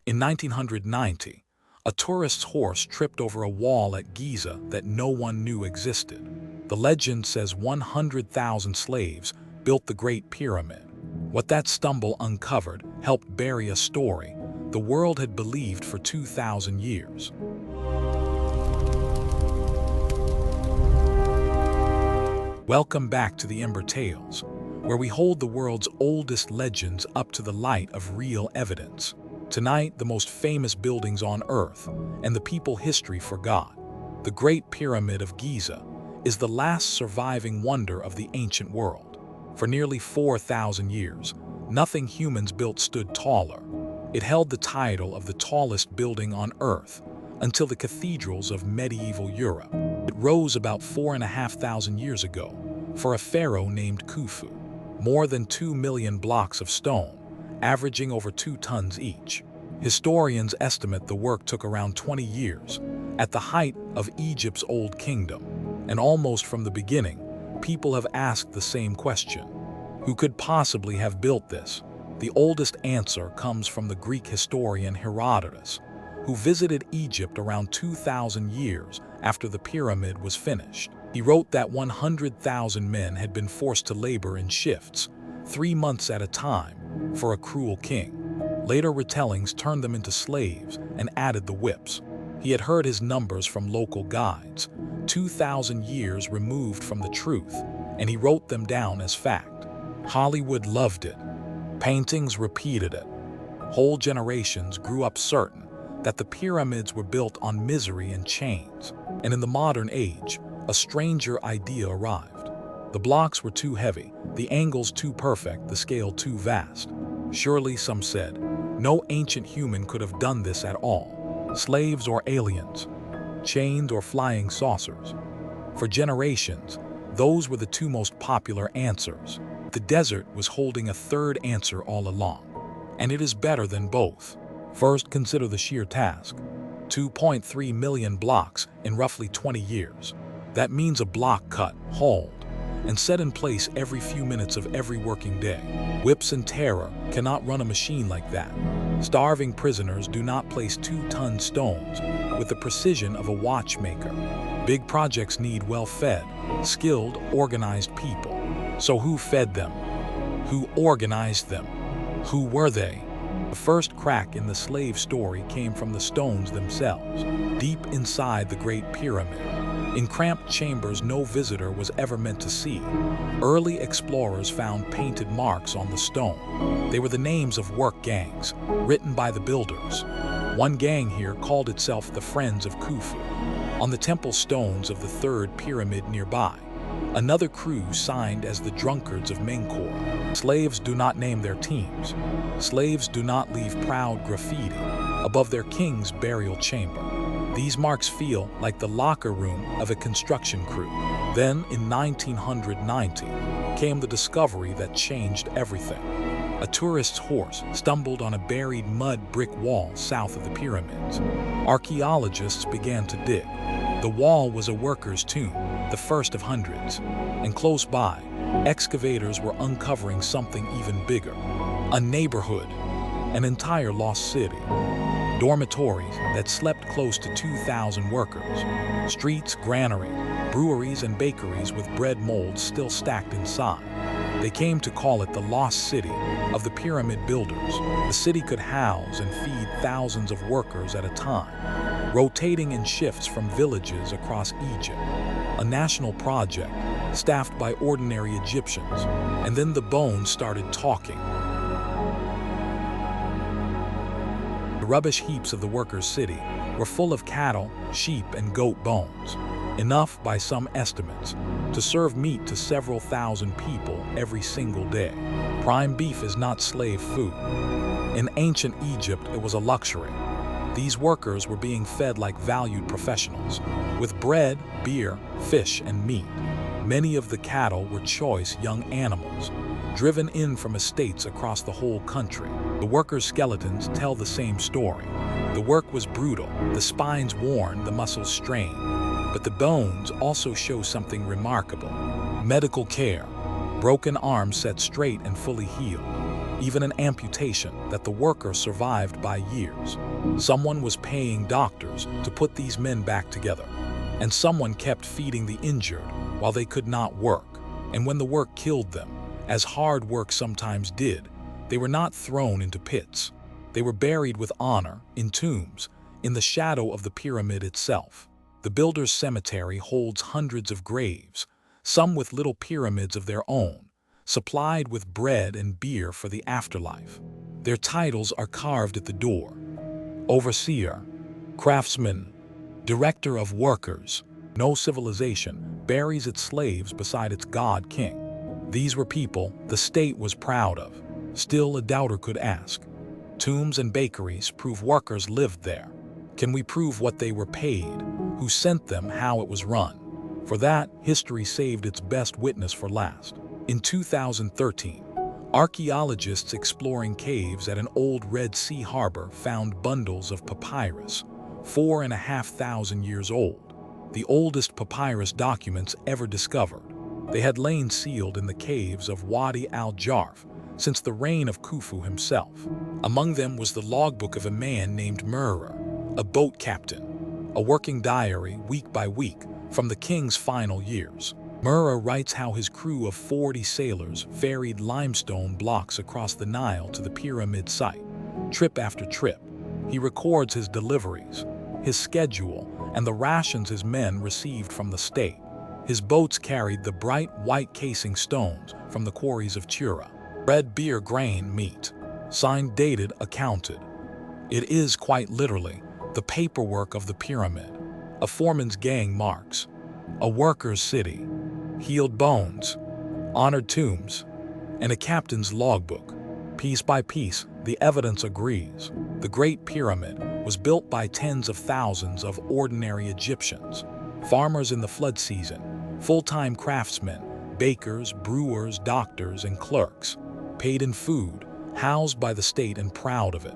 In 1990, a tourist's horse tripped over a wall at Giza that no one knew existed. The legend says 100,000 slaves built the Great Pyramid. What that stumble uncovered helped bury a story the world had believed for 2,000 years. Welcome back to the Ember Tales, where we hold the world's oldest legends up to the light of real evidence. Tonight, the most famous buildings on Earth and the people history forgot. The Great Pyramid of Giza is the last surviving wonder of the ancient world. For nearly 4,000 years, nothing humans built stood taller. It held the title of the tallest building on Earth until the cathedrals of medieval Europe. It rose about 4,500 years ago for a pharaoh named Khufu. More than 2 million blocks of stone, averaging over 2 tons each. Historians estimate the work took around 20 years, at the height of Egypt's Old Kingdom. And almost from the beginning, people have asked the same question. Who could possibly have built this? The oldest answer comes from the Greek historian Herodotus, who visited Egypt around 2,000 years after the pyramid was finished. He wrote that 100,000 men had been forced to labor in shifts, 3 months at a time, for a cruel king. Later retellings turned them into slaves and added the whips. He had heard his numbers from local guides, 2,000 years removed from the truth, and he wrote them down as fact. Hollywood loved it. Paintings repeated it. Whole generations grew up certain that the pyramids were built on misery and chains. And in the modern age, a stranger idea arrived. The blocks were too heavy, the angles too perfect, the scale too vast. Surely, some said, no ancient human could have done this at all. Slaves or aliens, chains or flying saucers. For generations, those were the two most popular answers. The desert was holding a third answer all along, and it is better than both. First, consider the sheer task. 2.3 million blocks in roughly 20 years. That means a block cut, hauled, and set in place every few minutes of every working day. Whips and terror cannot run a machine like that. Starving prisoners do not place 2-ton stones with the precision of a watchmaker. Big projects need well-fed, skilled, organized people. So who fed them? Who organized them? Who were they? The first crack in the slave story came from the stones themselves, deep inside the Great Pyramid. In cramped chambers no visitor was ever meant to see, early explorers found painted marks on the stone. They were the names of work gangs, written by the builders. One gang here called itself the Friends of Khufu. On the temple stones of the third pyramid nearby, another crew signed as the Drunkards of Menkaure. Slaves do not name their teams. Slaves do not leave proud graffiti above their king's burial chamber. These marks feel like the locker room of a construction crew. Then, in 1990, came the discovery that changed everything. A tourist's horse stumbled on a buried mud brick wall south of the pyramids. Archaeologists began to dig. The wall was a worker's tomb, the first of hundreds. And close by, excavators were uncovering something even bigger. A neighborhood, an entire lost city. Dormitories that slept close to 2,000 workers. Streets, granaries, breweries, and bakeries with bread molds still stacked inside. They came to call it the Lost City of the Pyramid Builders. The city could house and feed thousands of workers at a time, rotating in shifts from villages across Egypt. A national project, staffed by ordinary Egyptians. And then the bones started talking. The rubbish heaps of the workers' city were full of cattle, sheep, and goat bones. Enough, by some estimates, to serve meat to several thousand people every single day. Prime beef is not slave food. In ancient Egypt, it was a luxury. These workers were being fed like valued professionals, with bread, beer, fish, and meat. Many of the cattle were choice young animals, driven in from estates across the whole country. The workers' skeletons tell the same story. The work was brutal, the spines worn, the muscles strained. But the bones also show something remarkable. Medical care. Broken arms set straight and fully healed. even an amputation that the worker survived by years. Someone was paying doctors to put these men back together, and someone kept feeding the injured while they could not work. And when the work killed them, as hard work sometimes did, they were not thrown into pits. They were buried with honor in tombs, in the shadow of the pyramid itself. The builder's cemetery holds hundreds of graves, some with little pyramids of their own, supplied with bread and beer for the afterlife. Their titles are carved at the door: overseer, craftsman, director of workers. No civilization buries its slaves beside its god king. These were people the state was proud of. Still, a doubter could ask, tombs and bakeries prove workers lived there. Can we prove what they were paid, who sent them, how it was run? For that, history saved its best witness for last. In 2013, archaeologists exploring caves at an old Red Sea harbor found bundles of papyrus, 4,500 years old, the oldest papyrus documents ever discovered. They had lain sealed in the caves of Wadi al-Jarf since the reign of Khufu himself. Among them was the logbook of a man named Murrah, a boat captain, a working diary week by week from the king's final years. Murrah writes how his crew of 40 sailors ferried limestone blocks across the Nile to the pyramid site, trip after trip. He records his deliveries, his schedule, and the rations his men received from the state. His boats carried the bright white casing stones from the quarries of Tura. Red beer, grain, meat. Signed, dated, accounted. It is, quite literally, the paperwork of the pyramid. A foreman's gang marks. A worker's city. Healed bones. Honored tombs. And a captain's logbook. Piece by piece, the evidence agrees. The Great Pyramid was built by tens of thousands of ordinary Egyptians. Farmers in the flood season, full-time craftsmen, bakers, brewers, doctors, and clerks, paid in food, housed by the state and proud of it.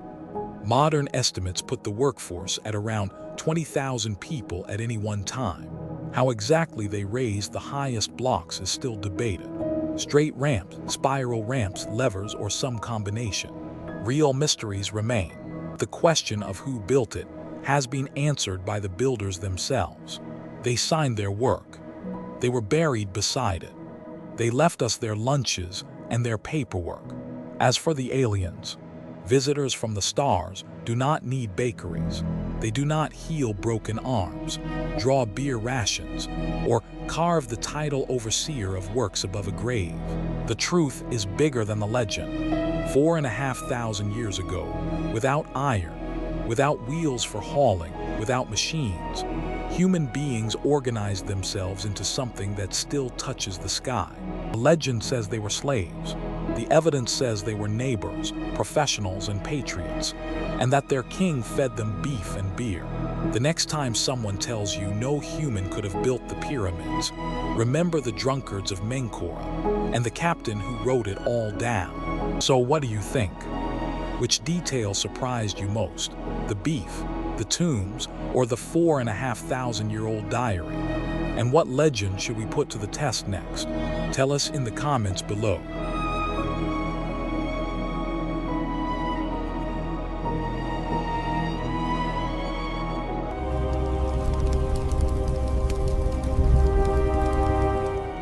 Modern estimates put the workforce at around 20,000 people at any one time. How exactly they raised the highest blocks is still debated. Straight ramps, spiral ramps, levers, or some combination. Real mysteries remain. The question of who built it has been answered by the builders themselves. They signed their work. They were buried beside it. They left us their lunches and their paperwork. As for the aliens, visitors from the stars do not need bakeries. They do not heal broken arms, draw beer rations, or carve the title overseer of works above a grave. The truth is bigger than the legend. 4,500 years ago, without iron, without wheels for hauling, without machines, human beings organized themselves into something that still touches the sky. The legend says they were slaves. The evidence says they were neighbors, professionals, and patriots, and that their king fed them beef and beer. The next time someone tells you no human could have built the pyramids, remember the drunkards of Menkaure and the captain who wrote it all down. So what do you think? Which detail surprised you most? The beef, the tombs, or the 4,500-year-old diary? And what legend should we put to the test next? Tell us in the comments below.